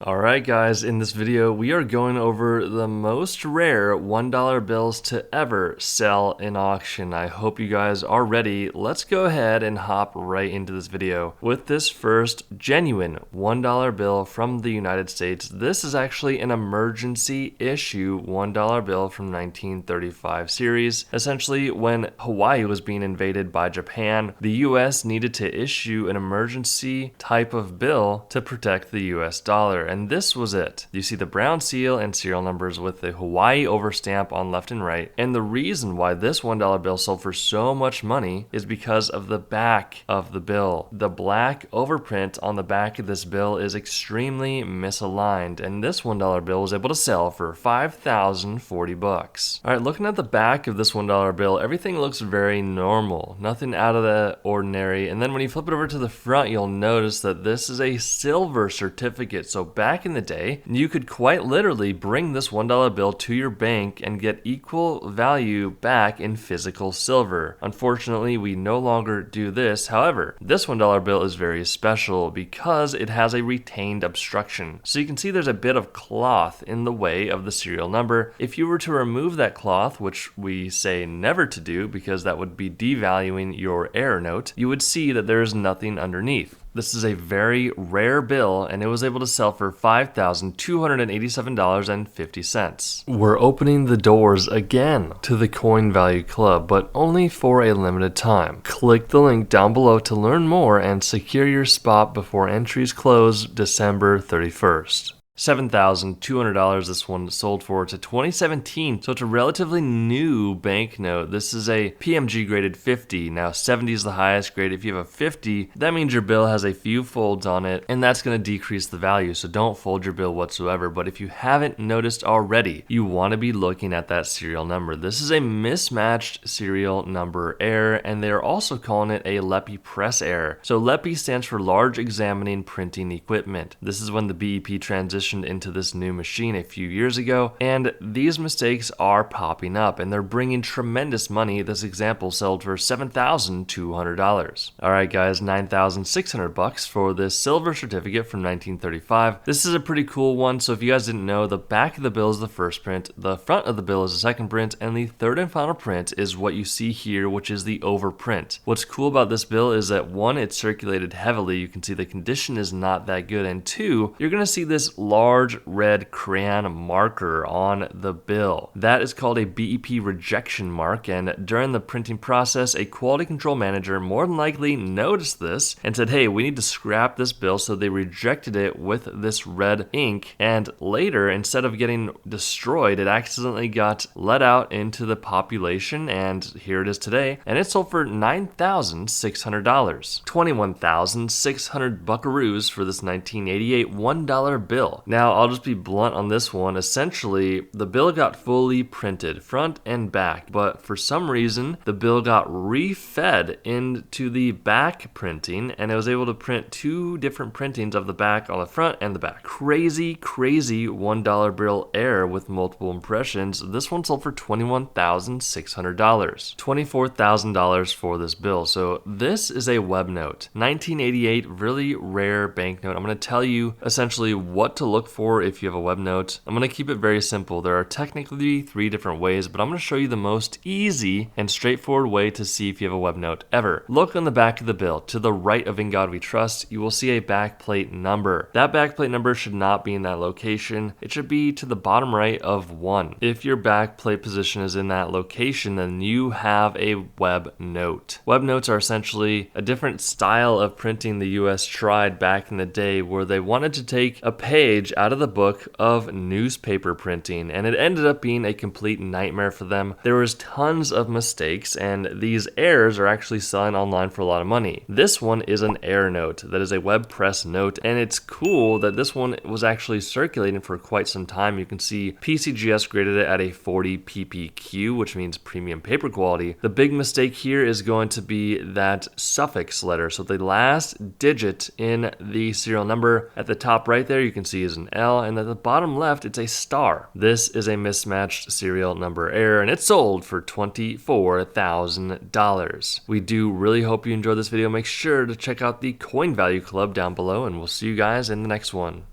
Alright guys, in this video we are going over the most rare $1 bills to ever sell in auction. I hope you guys are ready. Let's go ahead and hop right into this video. With this first genuine $1 bill from the United States, this is actually an emergency issue $1 bill from 1935 series. Essentially, when Hawaii was being invaded by Japan, the US needed to issue an emergency type of bill to protect the US dollar. And this was it. You see the brown seal and serial numbers with the Hawaii overstamp on left and right. And the reason why this $1 bill sold for so much money is because of the back of the bill. The black overprint on the back of this bill is extremely misaligned, and this $1 bill was able to sell for $5,040. All right, looking at the back of this $1 bill, everything looks very normal, nothing out of the ordinary. And then when you flip it over to the front, you'll notice that this is a silver certificate. So back in the day, you could quite literally bring this $1 bill to your bank and get equal value back in physical silver. Unfortunately, we no longer do this. However, this $1 bill is very special because it has a retained obstruction. So you can see there's a bit of cloth in the way of the serial number. If you were to remove that cloth, which we say never to do because that would be devaluing your error note, you would see that there is nothing underneath. This is a very rare bill, and it was able to sell for $5,287.50. We're opening the doors again to the Coin Value Club, but only for a limited time. Click the link down below to learn more and secure your spot before entries close December 31st. $7,200 this one sold for to 2017, so it's a relatively new banknote. This is a PMG graded 50. Now 70 is the highest grade. If you have a 50, that means your bill has a few folds on it, and that's going to decrease the value, so don't fold your bill whatsoever. But if you haven't noticed already, you want to be looking at that serial number. This is a mismatched serial number error, and they're also calling it a LEPI press error. So LEPI stands for Large Examining Printing Equipment. This is when the BEP transitioned into this new machine a few years ago, and these mistakes are popping up and they're bringing tremendous money. This example sold for $7,200. All right guys, $9,600 for this silver certificate from 1935. This is a pretty cool one. So if you guys didn't know, the back of the bill is the first print, the front of the bill is the second print, and the third and final print is what you see here, which is the overprint. What's cool about this bill is that one, it's circulated heavily. You can see the condition is not that good, and two, you're gonna see this large red crayon marker on the bill. That is called a BEP rejection mark, and during the printing process, a quality control manager more than likely noticed this and said, hey, we need to scrap this bill, so they rejected it with this red ink, and later, instead of getting destroyed, it accidentally got let out into the population, and here it is today, and it sold for $9,600. 21,600 buckaroos for this 1988 $1 bill. Now, I'll just be blunt on this one. Essentially, the bill got fully printed, front and back, but for some reason, the bill got refed into the back printing, and it was able to print two different printings of the back on the front and the back. Crazy $1 bill error with multiple impressions. This one sold for $21,600. $24,000 for this bill. So this is a web note. 1988, really rare banknote. I'm going to tell you essentially what to look for if you have a web note. I'm going to keep it very simple. There are technically 3 different ways, but I'm going to show you the most easy and straightforward way to see if you have a web note ever. Look on the back of the bill. To the right of In God We Trust, you will see a backplate number. That backplate number should not be in that location. It should be to the bottom right of 1. If your backplate position is in that location, then you have a web note. Web notes are essentially a different style of printing the US tried back in the day, where they wanted to take a page out of the book of newspaper printing, and it ended up being a complete nightmare for them. There was tons of mistakes, and these errors are actually selling online for a lot of money. This one is an error note that is a web press note, and it's cool that this one was actually circulating for quite some time. You can see PCGS graded it at a 40 ppq, which means premium paper quality. The big mistake here is going to be that suffix letter. So the last digit in the serial number at the top right there, you can see is an L, and at the bottom left, it's a star. This is a mismatched serial number error, and it sold for $24,000. We do really hope you enjoyed this video. Make sure to check out the Coin Value Club down below, and we'll see you guys in the next one.